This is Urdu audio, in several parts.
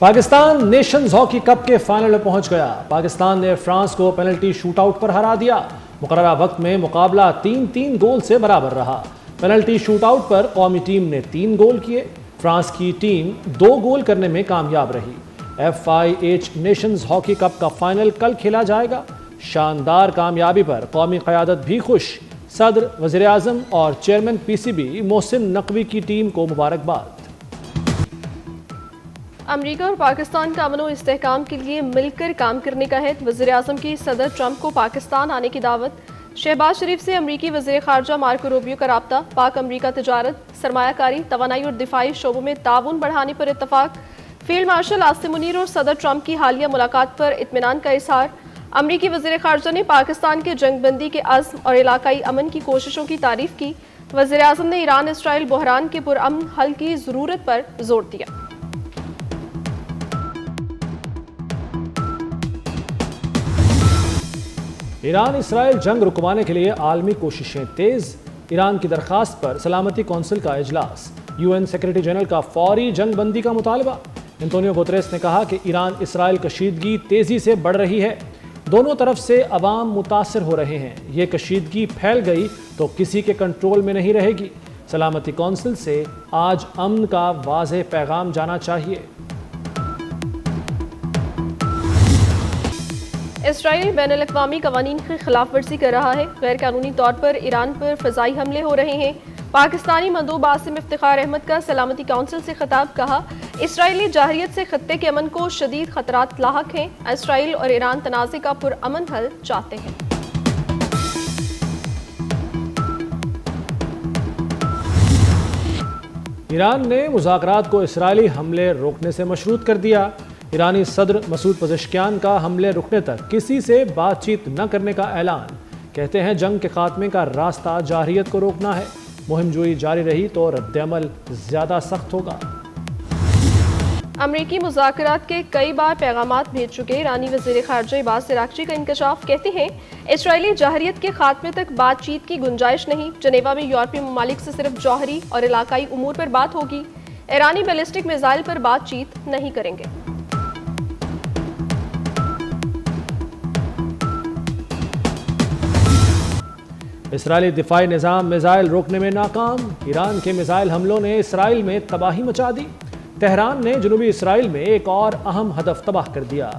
پاکستان نیشنز ہاکی کپ کے فائنل میں پہنچ گیا۔ پاکستان نے فرانس کو پینلٹی شوٹ آؤٹ پر ہرا دیا۔ مقررہ وقت میں مقابلہ 3-3 گول سے برابر رہا۔ پینلٹی شوٹ آؤٹ پر قومی ٹیم نے 3 گول کیے۔ فرانس کی ٹیم 2 گول کرنے میں کامیاب رہی۔ FIH نیشنز ہاکی کپ کا فائنل کل کھیلا جائے گا۔ شاندار کامیابی پر قومی قیادت بھی خوش۔ صدر، وزیر اعظم اور چیئرمین PCB محسن نقوی کی ٹیم کو مبارکباد۔ امریکہ اور پاکستان کا امن و استحکام کے لیے مل کر کام کرنے کا عہد۔ وزیر اعظم کی صدر ٹرمپ کو پاکستان آنے کی دعوت۔ شہباز شریف سے امریکی وزیر خارجہ مارکو روبیو کا رابطہ۔ پاک امریکہ تجارت، سرمایہ کاری، توانائی اور دفاعی شعبوں میں تعاون بڑھانے پر اتفاق۔ فیلڈ مارشل عاصم منیر اور صدر ٹرمپ کی حالیہ ملاقات پر اطمینان کا اظہار۔ امریکی وزیر خارجہ نے پاکستان کے جنگ بندی کے عزم اور علاقائی امن کی کوششوں کی تعریف کی۔ وزیر اعظم نے ایران اسرائیل بحران کے پرامن حل کی ضرورت پر زور دیا۔ ایران اسرائیل جنگ رکوانے کے لیے عالمی کوششیں تیز۔ ایران کی درخواست پر سلامتی کونسل کا اجلاس۔ UN سیکرٹری جنرل کا فوری جنگ بندی کا مطالبہ۔ انتونیو گوتریس نے کہا کہ ایران اسرائیل کشیدگی تیزی سے بڑھ رہی ہے۔ دونوں طرف سے عوام متاثر ہو رہے ہیں۔ یہ کشیدگی پھیل گئی تو کسی کے کنٹرول میں نہیں رہے گی۔ سلامتی کونسل سے آج امن کا واضح پیغام جانا چاہیے۔ اسرائیل بین الاقوامی قوانین کی خلاف ورزی کر رہا ہے۔ غیر قانونی طور پر ایران پر فضائی حملے ہو رہے ہیں۔ پاکستانی مندوب عاصم افتخار احمد کا سلامتی کونسل سے خطاب۔ کہا، اسرائیلی جارحیت سے خطے کے امن کو شدید خطرات لاحق ہیں۔ اسرائیل اور ایران تنازع کا پرامن حل چاہتے ہیں۔ ایران نے مذاکرات کو اسرائیلی حملے روکنے سے مشروط کر دیا۔ ایرانی صدر مسعود پزشکیان کا حملے رکنے تک کسی سے بات چیت نہ کرنے کا اعلان۔ کہتے ہیں جنگ کے خاتمے کا راستہ جارحیت کو روکنا ہے۔ مہم جوئی جاری رہی تو رد عمل زیادہ سخت ہوگا۔ امریکی مذاکرات کے کئی بار پیغامات بھیج چکے ایرانی وزیر خارجہ عباس عراقچی کا انکشاف۔ کہتے ہیں اسرائیلی جارحیت کے خاتمے تک بات چیت کی گنجائش نہیں۔ جنیوا میں یورپی ممالک سے صرف جوہری اور علاقائی امور پر بات ہوگی۔ ایرانی بیلسٹک میزائل پر بات چیت نہیں کریں گے۔ اسرائیلی دفاعی نظام میزائل روکنے میں ناکام۔ ایران کے میزائل حملوں نے اسرائیل میں تباہی مچا دی۔ تہران نے جنوبی اسرائیل میں ایک اور اہم ہدف تباہ کر دیا۔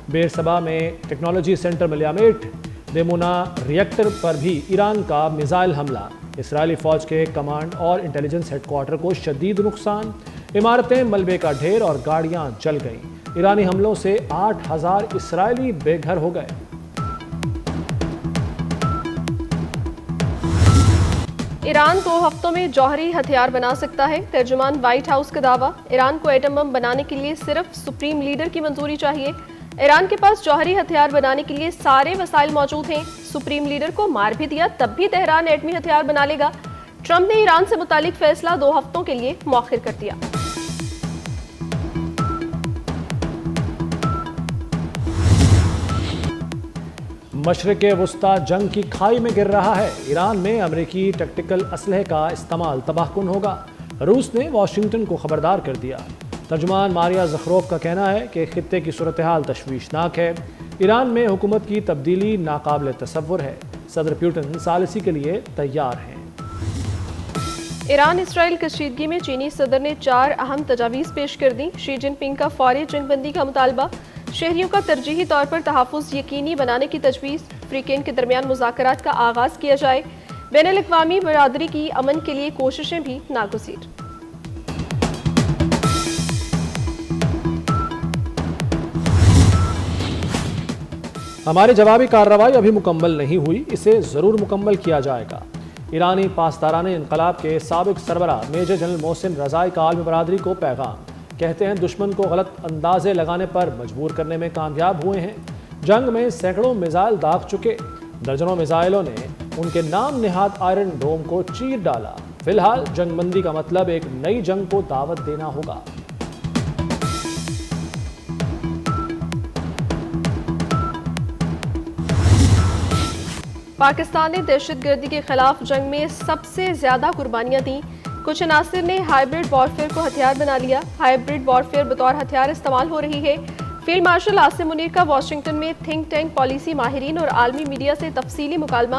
بیر سبا میں ٹیکنالوجی سینٹر میں لیامیٹ دیمونا ریئیکٹر پر بھی ایران کا میزائل حملہ۔ اسرائیلی فوج کے کمانڈ اور انٹیلیجنس ہیڈ کوارٹر کو شدید نقصان۔ عمارتیں ملبے کا ڈھیر اور گاڑیاں جل گئیں۔ ایرانی حملوں سے 8000 اسرائیلی بے گھر ہو گئے۔ ایران 2 ہفتوں میں جوہری ہتھیار بنا سکتا ہے۔ ترجمان وائٹ ہاؤس کا دعویٰ۔ ایران کو ایٹم بم بنانے کے لیے صرف سپریم لیڈر کی منظوری چاہیے۔ ایران کے پاس جوہری ہتھیار بنانے کے لیے سارے وسائل موجود ہیں۔ سپریم لیڈر کو مار بھی دیا تب بھی تہران ایٹمی ہتھیار بنا لے گا۔ ٹرمپ نے ایران سے متعلق فیصلہ 2 ہفتوں کے لیے مؤخر کر دیا۔ مشرق وسطی جنگ کی کھائی میں گر رہا ہے۔ ایران میں امریکی ٹیکٹیکل اسلحے کا استعمال تباہ کن ہوگا۔ روس نے واشنگٹن کو خبردار کر دیا۔ ترجمان ماریا زخروف کا کہنا ہے کہ خطے کی صورتحال تشویشناک ہے۔ ایران میں حکومت کی تبدیلی ناقابل تصور ہے۔ صدر پیوٹن ثالثی کے لیے تیار ہیں۔ ایران اسرائیل کشیدگی میں چینی صدر نے 4 اہم تجاویز پیش کر دیں۔ شی جن پنگ کا فوری جنگ بندی کا مطالبہ۔ شہریوں کا ترجیحی طور پر تحفظ یقینی بنانے کی تجویز۔ فریقین کے درمیان مذاکرات کا آغاز کیا جائے۔ بین الاقوامی برادری کی امن کے لیے کوششیں بھی ناگزیر۔ ہماری جوابی کارروائی ابھی مکمل نہیں ہوئی، اسے ضرور مکمل کیا جائے گا۔ ایرانی پاسداران انقلاب کے سابق سربراہ میجر جنرل محسن رضائی کا عالمی برادری کو پیغام۔ کہتے ہیں دشمن کو غلط اندازے لگانے پر مجبور کرنے میں کامیاب ہوئے ہیں۔ جنگ میں سینکڑوں میزائل داغ چکے۔ درجنوں میزائلوں نے ان کے نام نہاد آئرن ڈوم کو چیر ڈالا۔ فی الحال جنگ بندی کا مطلب ایک نئی جنگ کو دعوت دینا ہوگا۔ پاکستان نے دہشت گردی کے خلاف جنگ میں سب سے زیادہ قربانیاں دیں۔ کچھ عناصر نے ہائیبرڈ وارفیئر کو ہتھیار بنا لیا. ہائیبرڈ وارفیئر بطور ہتھیار استعمال ہو رہی ہے. فیلڈ مارشل عاصم منیر کا واشنگٹن میں تھنک ٹینک پالیسی ماہرین اور عالمی میڈیا سے تفصیلی مکالمہ.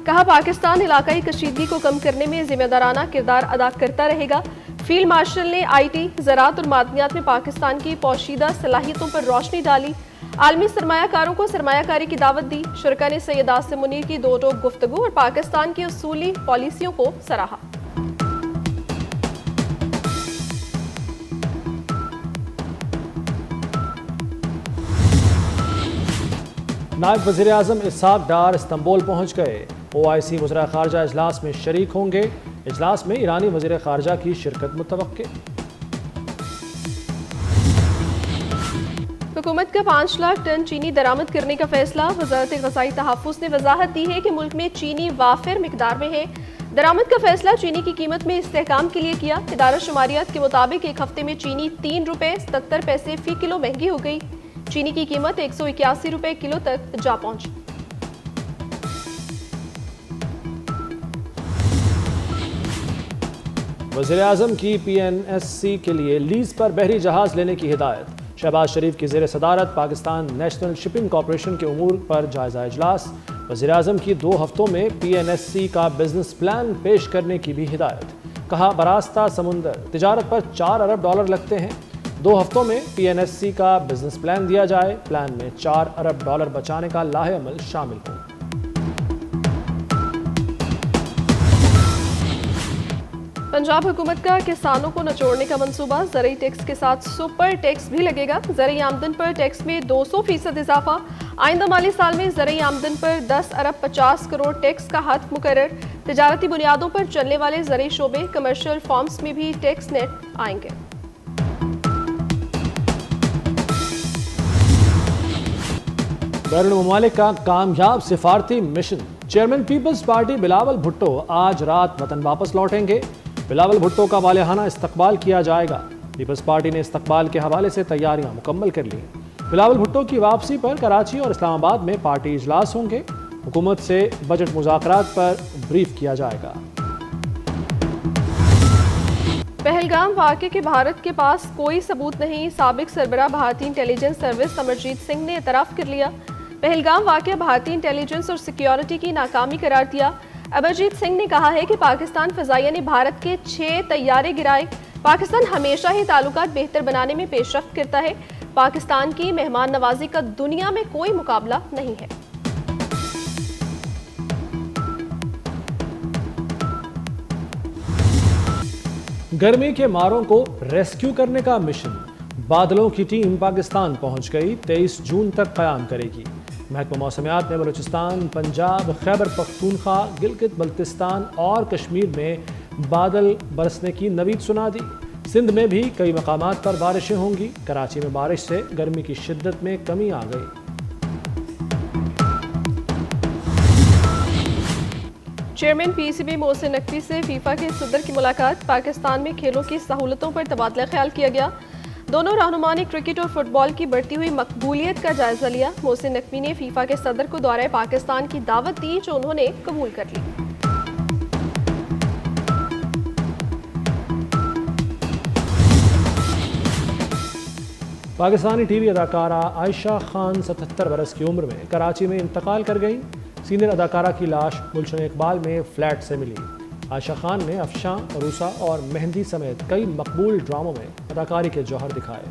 کہا پاکستان علاقائی کشیدگی کو کم کرنے میں ذمہ دارانہ کردار ادا کرتا رہے گا. فیلڈ مارشل نے آئی ٹی، زراعت اور معدنیات میں پاکستان کی پوشیدہ صلاحیتوں پر روشنی ڈالی. عالمی سرمایہ کاروں کو سرمایہ کاری کی دعوت دی. شرکا نے سید عاصم منیر کی دو ٹوک گفتگو اور پاکستان کی اصولی پالیسیوں کو سراہا. نائب وزیر اعظم اسحاق ڈار استنبول پہنچ گئے. OIC وزراء خارجہ اجلاس میں شریک ہوں گے. اجلاس میں ایرانی وزیر خارجہ کی شرکت متوقع. حکومت کا 5 لاکھ ٹن چینی درآمد کرنے کا فیصلہ. وزارت غذائی تحفظ نے وضاحت دی ہے کہ ملک میں چینی وافر مقدار میں ہے. درآمد کا فیصلہ چینی کی قیمت میں استحکام کے لیے کیا. ادارہ شماریات کے مطابق ایک ہفتے میں چینی 3 روپے 77 پیسے فی کلو مہنگی ہو گئی. چینی کی قیمت 181 روپے کلو تک جا پہنچی. وزیر اعظم کی PNSC کے لیے لیز پر بحری جہاز لینے کی ہدایت. شہباز شریف کی زیر صدارت پاکستان نیشنل شپنگ کارپوریشن کے امور پر جائزہ اجلاس. وزیر اعظم کی 2 ہفتوں میں PNSC کا بزنس پلان پیش کرنے کی بھی ہدایت. کہا براستہ سمندر تجارت پر $4 ارب لگتے ہیں. 2 ہفتوں میں PNSC کا بزنس پلان دیا جائے. پلان میں $4 ارب بچانے کا لاہ عمل شامل ہو. پنجاب حکومت کا کسانوں کو نچوڑنے کا منصوبہ. زرعی ٹیکس کے ساتھ سپر ٹیکس بھی لگے گا. زرعی آمدن پر ٹیکس میں 200% اضافہ. آئندہ مالی سال میں زرعی آمدن پر 10 ارب 50 کروڑ ٹیکس کا حد مقرر. تجارتی بنیادوں پر چلنے والے زرعی شعبے کمرشل فارمز میں بھی ٹیکس نیٹ آئیں گے. بیرون ممالک کا کامیاب سفارتی مشن. چیئرمین پیپلز پارٹی بلاول بھٹو آج رات وطن واپس لوٹیں گے. بلاول بھٹو کا والہانہ استقبال کیا جائے گا. پیپلز پارٹی نے استقبال کے حوالے سے تیاریاں مکمل کر لی. بلاول بھٹو کی واپسی پر کراچی اور اسلام آباد میں پارٹی اجلاس ہوں گے. حکومت سے بجٹ مذاکرات پر بریف کیا جائے گا. پہلگام واقعے کے بھارت کے پاس کوئی ثبوت نہیں. سابق سربراہ بھارتی انٹیلیجنس سروس امرجیت سنگھ نے اعتراف کر لیا. پہلگام واقعہ بھارتی انٹیلیجنس اور سیکیورٹی کی ناکامی قرار دیا. امرجیت سنگھ نے کہا ہے کہ پاکستان فضائیہ نے بھارت کے 6 طیارے گرائے. پاکستان ہمیشہ ہی تعلقات بہتر بنانے میں پیش رفت کرتا ہے. پاکستان کی مہمان نوازی کا دنیا میں کوئی مقابلہ نہیں ہے. گرمی کے ماروں کو ریسکیو کرنے کا مشن. بادلوں کی ٹیم پاکستان پہنچ گئی. 23 جون تک قیام کرے گی. محکمہ موسمیات نے بلوچستان، پنجاب، خیبر پختونخوا، گلگت بلتستان اور کشمیر میں بادل برسنے کی نوید سنا دی. سندھ میں بھی کئی مقامات پر بارشیں ہوں گی. کراچی میں بارش سے گرمی کی شدت میں کمی آ گئی. چیئرمین PCB محسن نقوی سے فیفا کے صدر کی ملاقات. پاکستان میں کھیلوں کی سہولتوں پر تبادلہ خیال کیا گیا. دونوں رہنما نے کرکٹ اور فٹ بال کی بڑھتی ہوئی مقبولیت کا جائزہ لیا. محسن نقوی نے فیفا کے صدر کو دورہ پاکستان کی دعوت دی جو انہوں نے قبول کر لی. پاکستانی ٹی وی اداکارہ عائشہ خان 77 برس کی عمر میں کراچی میں انتقال کر گئیں. سینئر اداکارہ کی لاش گلشن اقبال میں فلیٹ سے ملی. عائشہ خان نے افشاں، عروسہ اور مہندی سمیت کئی مقبول ڈراموں میں اداکاری کے جوہر دکھائے.